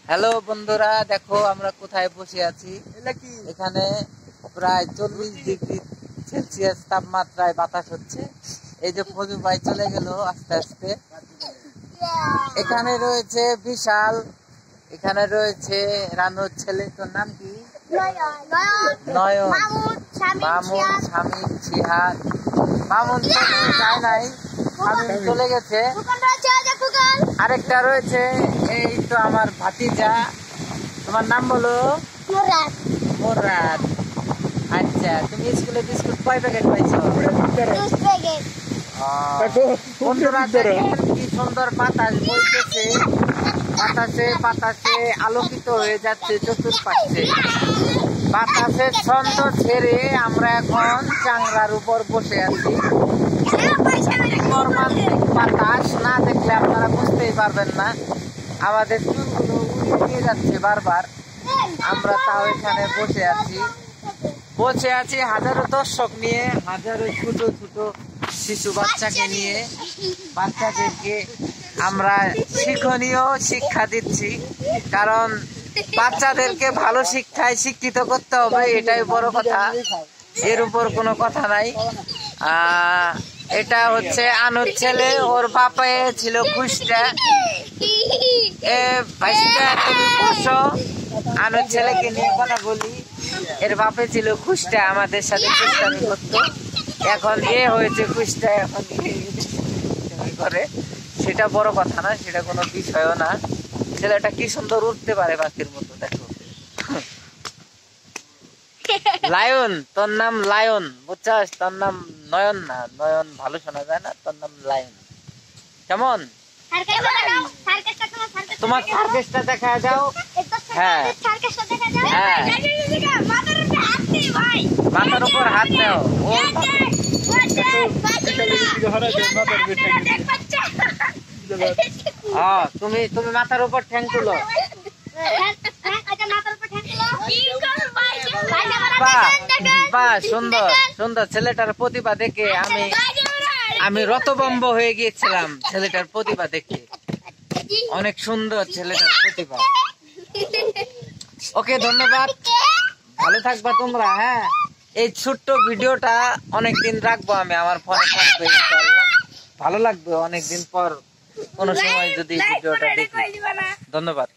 Hello বন্ধুরা, দেখো আমরা কোথায় বসে আছি। এখানে প্রায় 40 ডিগ্রি সেলসিয়াস তাপমাত্রায় বাতাস হচ্ছে। এই যে ফজু ভাই চলে গেল আস্তে আস্তে। এখানে রয়েছে বিশাল, এখানে রয়েছে রানুর ছেলে, তোর নাম কি? নয়ন, মামুন, শামিম, জিহাদ। মামুন যায় নাই, শামিম চলে গেছে। আরেকটা রয়েছে, এই তো আমার ভাতিজা। তোমার নাম বলো? মুরাদ। আচ্ছা, তুমি স্কুলে বিস্কুট কয় প্যাকেট পাইছো? বন্ধুরা দেখেন কি সুন্দর বাতাস বইতেছে, বাতাসে বাতাসে আলোকিত হয়ে যাচ্ছে চতুর্পাশে। বাতাসের ছন্দ ছেড়ে আমরা এখন চাংড়ার উপর বসে আছি। মর্মান্তিক বাতাস না দেখলে আপনারা বুঝতেই পারবেন না। আমাদের চুলগুলো উড়িয়ে নিয়ে যাচ্ছে বারবার, আমরা তাও এখানে বসে আছি হাজারো দর্শক নিয়ে, হাজারো ছোট ছোট শিশু বাচ্চাকে নিয়ে। বাচ্চাদেরকে আমরা শিক্ষণীয় শিক্ষা দিচ্ছি, কারণ বাচ্চাদেরকে ভালো শিক্ষায় শিক্ষিত করতে হবে, এটাই বড় কথা, এর উপর কোনো কথা নাই। এটা হচ্ছে আনুর ছেলে, ওর বাপে ছিল কুষ্টা। তুমি বসো, আনুর ছেলেকে নিয়ে কথা বলি। এর বাপে ছিল কুষ্টা, আমাদের সাথে কুষ্টামি করতো। এখন এ হয়েছে কুষ্টা, এখন করে, সেটা বড় কথা না, সেটা কোনো বিষয়ও না। ছেলেটা কি সুন্দর উঠতে পারে পাখির মতো, দেখো। লায়ন, তোর নাম লায়ন, বুঝছাস? তোর নাম নয়ন না, নয়ন ভালো শোনা যায় না, তোর নাম লায়ন। কেমন? তোমার সার্কেসটা দেখা যাও। হ্যাঁ হ্যাঁ, মাথার উপর হাত নাও। তুমি তুমি মাথার উপর ঠ্যাং তুলো। বাহ, সুন্দর সুন্দর। ছেলেটার প্রতিভা দেখে আমি রতবম্ব হয়ে গিয়েছিলাম। ছেলেটার প্রতিভা দেখে অনেক সুন্দর, ছেলেটার প্রতিভা। ওকে, ধন্যবাদ, ভালো থাকবা তোমরা। হ্যাঁ, এই ছোট্ট ভিডিওটা অনেকদিন রাখবো আমি, আমার ফোনে থাকবে ইনশাআল্লাহ। ভালো লাগবে অনেকদিন পর কোনো সময় যদি ভিডিওটা দেখি। ধন্যবাদ।